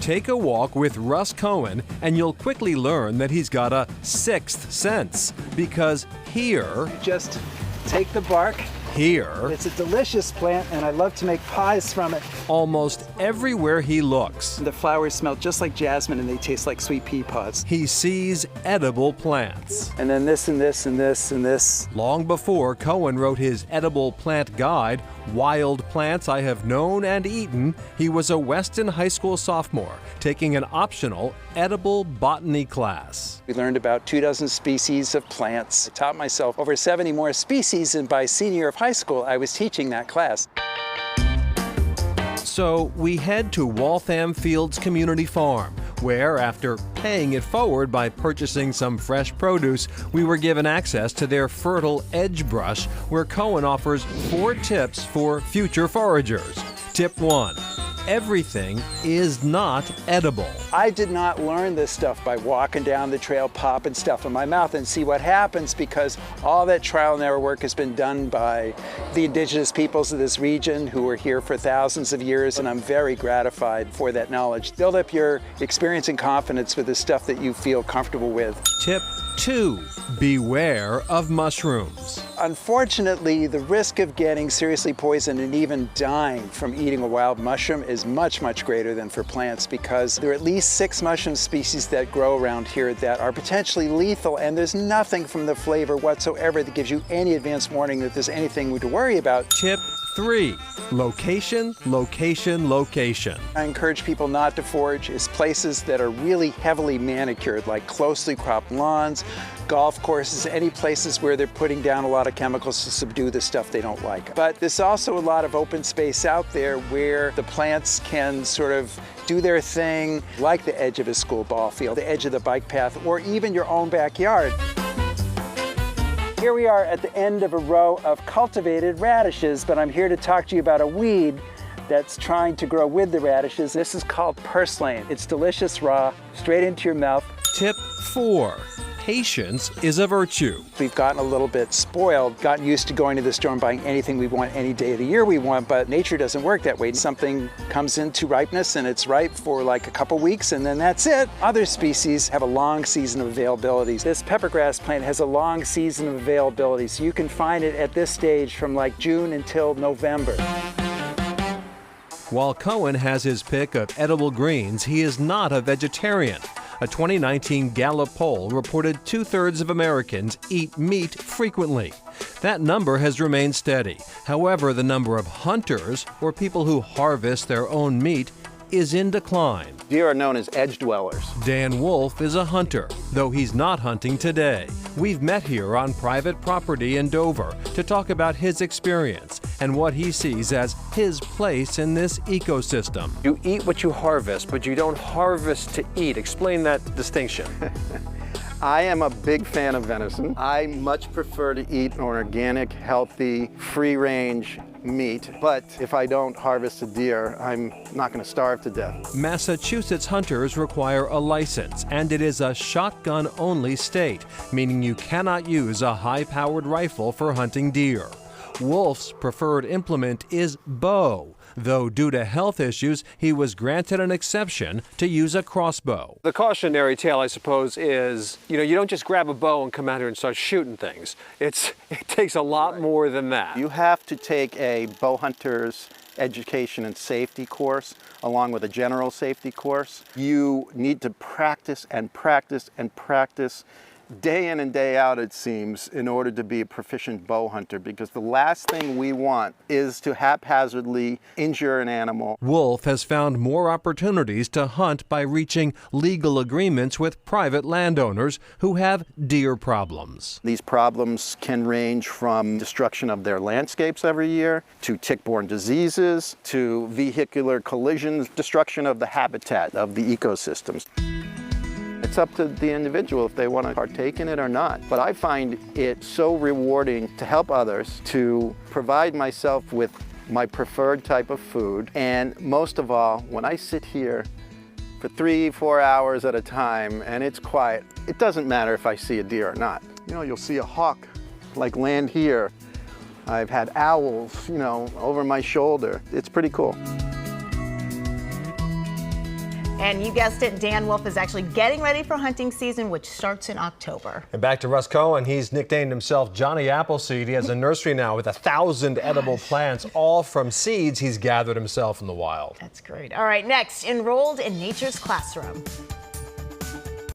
Take a walk with Russ Cohen and you'll quickly learn that he's got a sixth sense, because here, Just take the bark. here, It's a delicious plant, and I love to make pies from it. almost everywhere he looks, The flowers smell just like jasmine, and they taste like sweet pea pods. he sees edible plants. And then this and this and this and this. Long before Cohen wrote his edible plant guide, Wild Plants I Have Known and Eaten, he was a Weston High School sophomore taking an optional edible botany class. We learned about 24 species of plants. I taught myself over 70 more species, and by senior year of high school, I was teaching that class. So we head to Waltham Fields Community Farm, where, after paying it forward by purchasing some fresh produce, we were given access to their fertile edge brush, where Cohen offers 4 tips for future foragers. Tip 1. Everything is not edible. I did not learn this stuff by walking down the trail, popping stuff in my mouth and see what happens, because all that trial and error work has been done by the indigenous peoples of this region who were here for thousands of years, and I'm very gratified for that knowledge. Build up your experience and confidence with the stuff that you feel comfortable with. Tip 2. Beware of mushrooms. Unfortunately, the risk of getting seriously poisoned and even dying from eating a wild mushroom is much, much greater than for plants, because there are at least 6 mushroom species that grow around here that are potentially lethal, and there's nothing from the flavor whatsoever that gives you any advance warning that there's anything to worry about. Tip 3. Location, location, location. I encourage people not to forage is places that are really heavily manicured, like closely cropped lawns, golf courses, any places where they're putting down a lot of chemicals to subdue the stuff they don't like. But there's also a lot of open space out there where the plants can sort of do their thing, like the edge of a school ball field, the edge of the bike path, or even your own backyard. Here we are at the end of a row of cultivated radishes, but I'm here to talk to you about a weed that's trying to grow with the radishes. This is called purslane. It's delicious raw, straight into your mouth. Tip 4. Patience is a virtue. We've gotten a little bit spoiled, gotten used to going to the store and buying anything we want any day of the year we want, but nature doesn't work that way. Something comes into ripeness and it's ripe for like a couple weeks and then that's it. Other species have a long season of availability. This peppergrass plant has a long season of availability, so you can find it at this stage from like June until November. While Cohen has his pick of edible greens, he is not a vegetarian. A 2019 Gallup poll reported 2/3 of Americans eat meat frequently. That number has remained steady. However, the number of hunters, or people who harvest their own meat, is in decline. Deer are known as edge dwellers. Dan Wolf is a hunter, though he's not hunting today. We've met here on private property in Dover to talk about his experience and what he sees as his place in this ecosystem. You eat what you harvest, but you don't harvest to eat. Explain that distinction. I am a big fan of venison. I much prefer to eat an organic, healthy, free-range meat, but if I don't harvest a deer, I'm not going to starve to death. Massachusetts hunters require a license, and it is a shotgun-only state, meaning you cannot use a high-powered rifle for hunting deer. Wolf's preferred implement is bow, though due to health issues, he was granted an exception to use a crossbow. The cautionary tale, I suppose, is, you don't just grab a bow and come out here and start shooting things. It takes a lot more than that. You have to take a bow hunter's education and safety course along with a general safety course. You need to practice and practice and practice day in and day out, it seems, in order to be a proficient bow hunter, because the last thing we want is to haphazardly injure an animal. Wolf has found more opportunities to hunt by reaching legal agreements with private landowners who have deer problems. These problems can range from destruction of their landscapes every year, to tick-borne diseases, to vehicular collisions, destruction of the habitat of the ecosystems. It's up to the individual if they want to partake in it or not. But I find it so rewarding to help others, to provide myself with my preferred type of food. And most of all, when I sit here for 3-4 hours at a time and it's quiet, it doesn't matter if I see a deer or not. You'll see a hawk like land here. I've had owls, over my shoulder. It's pretty cool. And you guessed it, Dan Wolf is actually getting ready for hunting season, which starts in October. And back to Russ Cohen. He's nicknamed himself Johnny Appleseed. He has a nursery now with 1,000 edible plants, all from seeds he's gathered himself in the wild. That's great. All right, next, enrolled in Nature's Classroom.